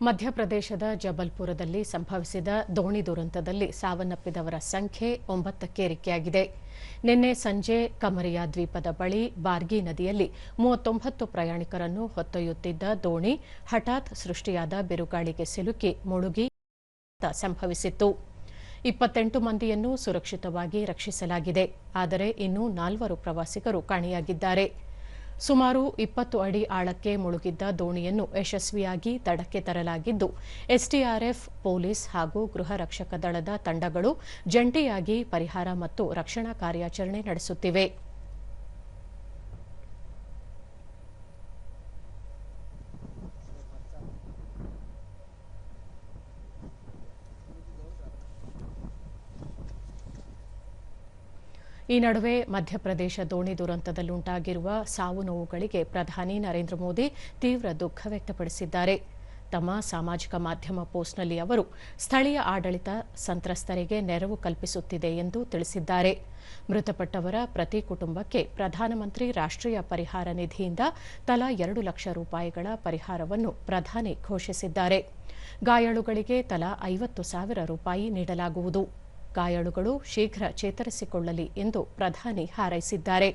ಮಧ್ಯಪ್ರದೇಶದ ಜಬಲ್ಪುರದಲ್ಲಿ ಸಂಭವಿಸಿದ ದೋಣಿ ದುರಂತದಲ್ಲಿ ಸಾವನ್ನಪ್ಪಿದವರ ಸಂಖ್ಯೆ 9ಕ್ಕೆ ಏರಿಕೆಯಾಗಿದೆ. ನಿನ್ನೆ ಸಂಜೆ ಕಮರಿಯಾ ದ್ವೀಪದ ಬಳಿ ಬಾರ್ಗಿ ನದಿಯಲ್ಲಿ 39 ಪ್ರಯಾಣಿಕರನ್ನು ಹೊತ್ತೊಯ್ಯುತ್ತಿದ್ದ ದೋಣಿ ಹಠಾತ್ ಸೃಷ್ಟಿಯಾದ ಬಿರುಗಾಳಿಗೆ ಸಿಲುಕಿ ಮುಳುಗಿ ಸಂಭವಿಸಿತ್ತು. 28 ಮಂದಿಯನ್ನು ಸುರಕ್ಷಿತವಾಗಿ ರಕ್ಷಿಸಲಾಗಿದೆ. ಆದರೆ ಇನ್ನೂ 4 ಪ್ರವಾಸಿಗರು ಕಾಣೆಯಾಗಿದ್ದಾರೆ. ಸುಮಾರು 20 ಅಡಿ ಆಳಕ್ಕೆ ಮುಳುಗಿದ್ದ ದೋಣಿಯನ್ನು ಯಶಸ್ವಿಯಾಗಿ ದಡಕ್ಕೆ ತರಲಾಗಿದ್ದು, ಎಸ್ಡಿಆರ್ಎಫ್, ಪೊಲೀಸ್ ಹಾಗೂ ಗೃಹ ರಕ್ಷಕ ದಳದ ತಂಡಗಳು ಜಂಟಿಯಾಗಿ ಪರಿಹಾರ ಮತ್ತು ರಕ್ಷಣಾ ಕಾರ್ಯಾಚರಣೆ ನಡೆಸುತ್ತಿವೆ. ಈ ನಡುವೆ ಮಧ್ಯಪ್ರದೇಶ ದೋಣಿ ದುರಂತದಲ್ಲುಂಟಾಗಿರುವ ಸಾವು ನೋವುಗಳಿಗೆ ಪ್ರಧಾನಿ ನರೇಂದ್ರ ಮೋದಿ ತೀವ್ರ ದುಃಖ ವ್ಯಕ್ತಪಡಿಸಿದ್ದಾರೆ. ತಮ್ಮ ಸಾಮಾಜಿಕ ಮಾಧ್ಯಮ ಪೋಸ್ಟ್ನಲ್ಲಿ ಅವರು ಸ್ಥಳೀಯ ಆಡಳಿತ ಸಂತ್ರಸ್ತರಿಗೆ ನೆರವು ಕಲ್ಪಿಸುತ್ತಿದೆ ಎಂದು ತಿಳಿಸಿದ್ದಾರೆ. ಮೃತಪಟ್ಟವರ ಪ್ರತಿ ಕುಟುಂಬಕ್ಕೆ ಪ್ರಧಾನಮಂತ್ರಿ ರಾಷ್ಟ್ರೀಯ ಪರಿಹಾರ ನಿಧಿಯಿಂದ ತಲಾ 2 ಲಕ್ಷ ರೂಪಾಯಿಗಳ ಪರಿಹಾರವನ್ನು ಪ್ರಧಾನಿ ಘೋಷಿಸಿದ್ದಾರೆ. ಗಾಯಾಳುಗಳಿಗೆ ತಲಾ 50,000 ರೂಪಾಯಿ ನೀಡಲಾಗುವುದು. ಗಾಯಾಳುಗಳು ಶೀಘ್ರ ಚೇತರಿಸಿಕೊಳ್ಳಲಿ ಎಂದು ಪ್ರಧಾನಿ ಹಾರೈಸಿದ್ದಾರೆ.